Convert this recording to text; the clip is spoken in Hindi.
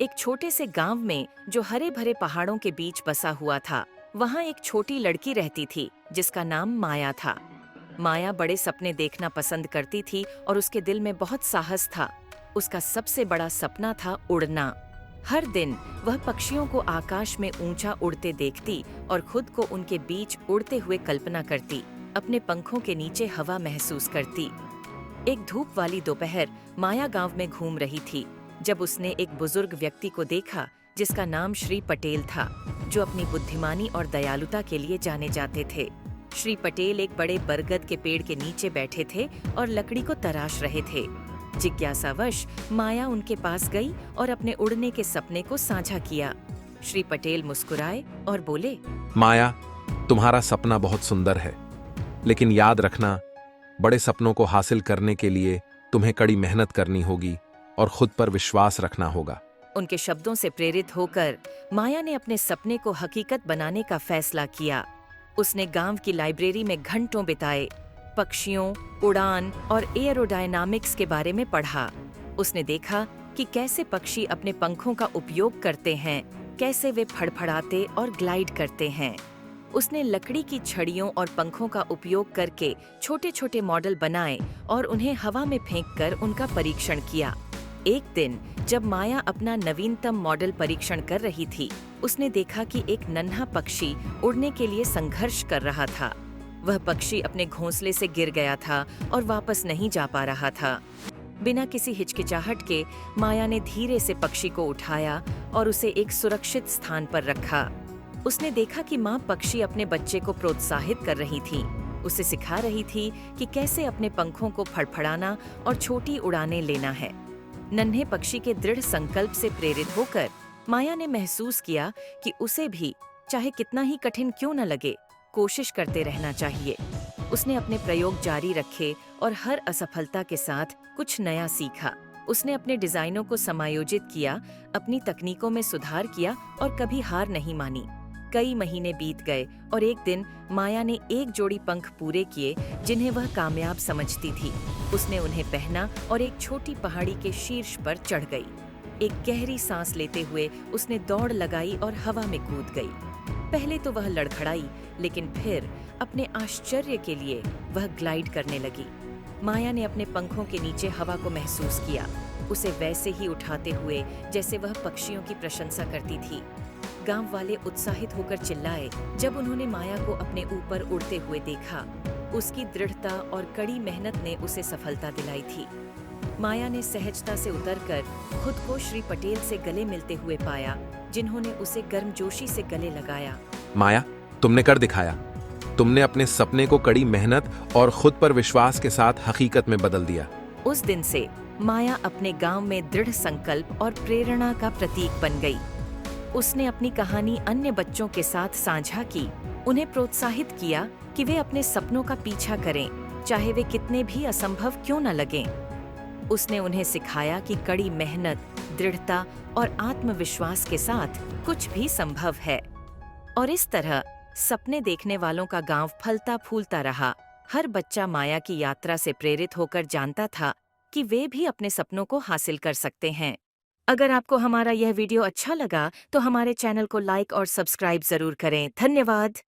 एक छोटे से गांव में जो हरे भरे पहाड़ों के बीच बसा हुआ था, वहां एक छोटी लड़की रहती थी जिसका नाम माया था। माया बड़े सपने देखना पसंद करती थी और उसके दिल में बहुत साहस था। उसका सबसे बड़ा सपना था उड़ना। हर दिन वह पक्षियों को आकाश में ऊंचा उड़ते देखती और खुद को उनके बीच उड़ते हुए कल्पना करती, अपने पंखों के नीचे हवा महसूस करती। एक धूप वाली दोपहर माया गांव में घूम रही थी जब उसने एक बुजुर्ग व्यक्ति को देखा जिसका नाम श्री पटेल था, जो अपनी बुद्धिमानी और दयालुता के लिए जाने जाते थे। श्री पटेल एक बड़े बरगद के पेड़ के नीचे बैठे थे और लकड़ी को तराश रहे थे। जिज्ञासावश माया उनके पास गई और अपने उड़ने के सपने को साझा किया। श्री पटेल मुस्कुराए और बोले, माया, तुम्हारा सपना बहुत सुंदर है, लेकिन याद रखना, बड़े सपनों को हासिल करने के लिए तुम्हें कड़ी मेहनत करनी होगी और खुद पर विश्वास रखना होगा। उनके शब्दों से प्रेरित होकर माया ने अपने सपने को हकीकत बनाने का फैसला किया। उसने गांव की लाइब्रेरी में घंटों बिताए, पक्षियों, उड़ान और एयरोडायनामिक्स के बारे में पढ़ा। उसने देखा कि कैसे पक्षी अपने पंखों का उपयोग करते हैं, कैसे वे फड़फड़ाते और ग्लाइड करते हैं। उसने लकड़ी की छड़ियों और पंखों का उपयोग करके छोटे छोटे मॉडल बनाए और उन्हें हवा में फेंककर उनका परीक्षण किया। एक दिन जब माया अपना नवीनतम मॉडल परीक्षण कर रही थी, उसने देखा कि एक नन्हा पक्षी उड़ने के लिए संघर्ष कर रहा था। वह पक्षी अपने घोंसले से गिर गया था और वापस नहीं जा पा रहा था। बिना किसी हिचकिचाहट के माया ने धीरे से पक्षी को उठाया और उसे एक सुरक्षित स्थान पर रखा। उसने देखा कि माँ पक्षी अपने बच्चे को प्रोत्साहित कर रही थी, उसे सिखा रही थी कि कैसे अपने पंखों को फड़फड़ाना और छोटी उड़ानें लेना है। नन्हे पक्षी के दृढ़ संकल्प से प्रेरित होकर माया ने महसूस किया कि उसे भी, चाहे कितना ही कठिन क्यों न लगे, कोशिश करते रहना चाहिए। उसने अपने प्रयोग जारी रखे और हर असफलता के साथ कुछ नया सीखा। उसने अपने डिजाइनों को समायोजित किया, अपनी तकनीकों में सुधार किया और कभी हार नहीं मानी। कई महीने बीत गए और एक दिन माया ने एक जोड़ी पंख पूरे किए जिन्हें वह कामयाब समझती थी। उसने उन्हें पहना और एक छोटी पहाड़ी के शीर्ष पर चढ़ गई। एक गहरी सांस लेते हुए उसने दौड़ लगाई और हवा में कूद गई। पहले तो वह लड़खड़ाई, लेकिन फिर अपने आश्चर्य के लिए वह ग्लाइड करने लगी। माया ने अपने पंखों के नीचे हवा को महसूस किया, उसे वैसे ही उठाते हुए जैसे वह पक्षियों की प्रशंसा करती थी। गांव वाले उत्साहित होकर चिल्लाए जब उन्होंने माया को अपने ऊपर उड़ते हुए देखा। उसकी दृढ़ता और कड़ी मेहनत ने उसे सफलता दिलाई थी। माया ने सहजता से उतरकर खुद को श्री पटेल से गले मिलते हुए पाया, जिन्होंने उसे गर्मजोशी से गले लगाया। माया, तुमने कर दिखाया। तुमने अपने सपने को कड़ी मेहनत और खुद पर विश्वास के साथ हकीकत में बदल दिया। उस दिन से माया अपने गांव में दृढ़ संकल्प और प्रेरणा का प्रतीक बन गई। उसने अपनी कहानी अन्य बच्चों के साथ साझा की, उन्हें प्रोत्साहित किया कि वे अपने सपनों का पीछा करें, चाहे वे कितने भी असंभव क्यों न लगें। उसने उन्हें सिखाया कि कड़ी मेहनत, दृढ़ता और आत्मविश्वास के साथ कुछ भी संभव है। और इस तरह सपने देखने वालों का गांव फलता फूलता रहा। हर बच्चा माया की यात्रा से प्रेरित होकर जानता था कि वे भी अपने सपनों को हासिल कर सकते हैं। अगर आपको हमारा यह वीडियो अच्छा लगा तो हमारे चैनल को लाइक और सब्सक्राइब जरूर करें। धन्यवाद।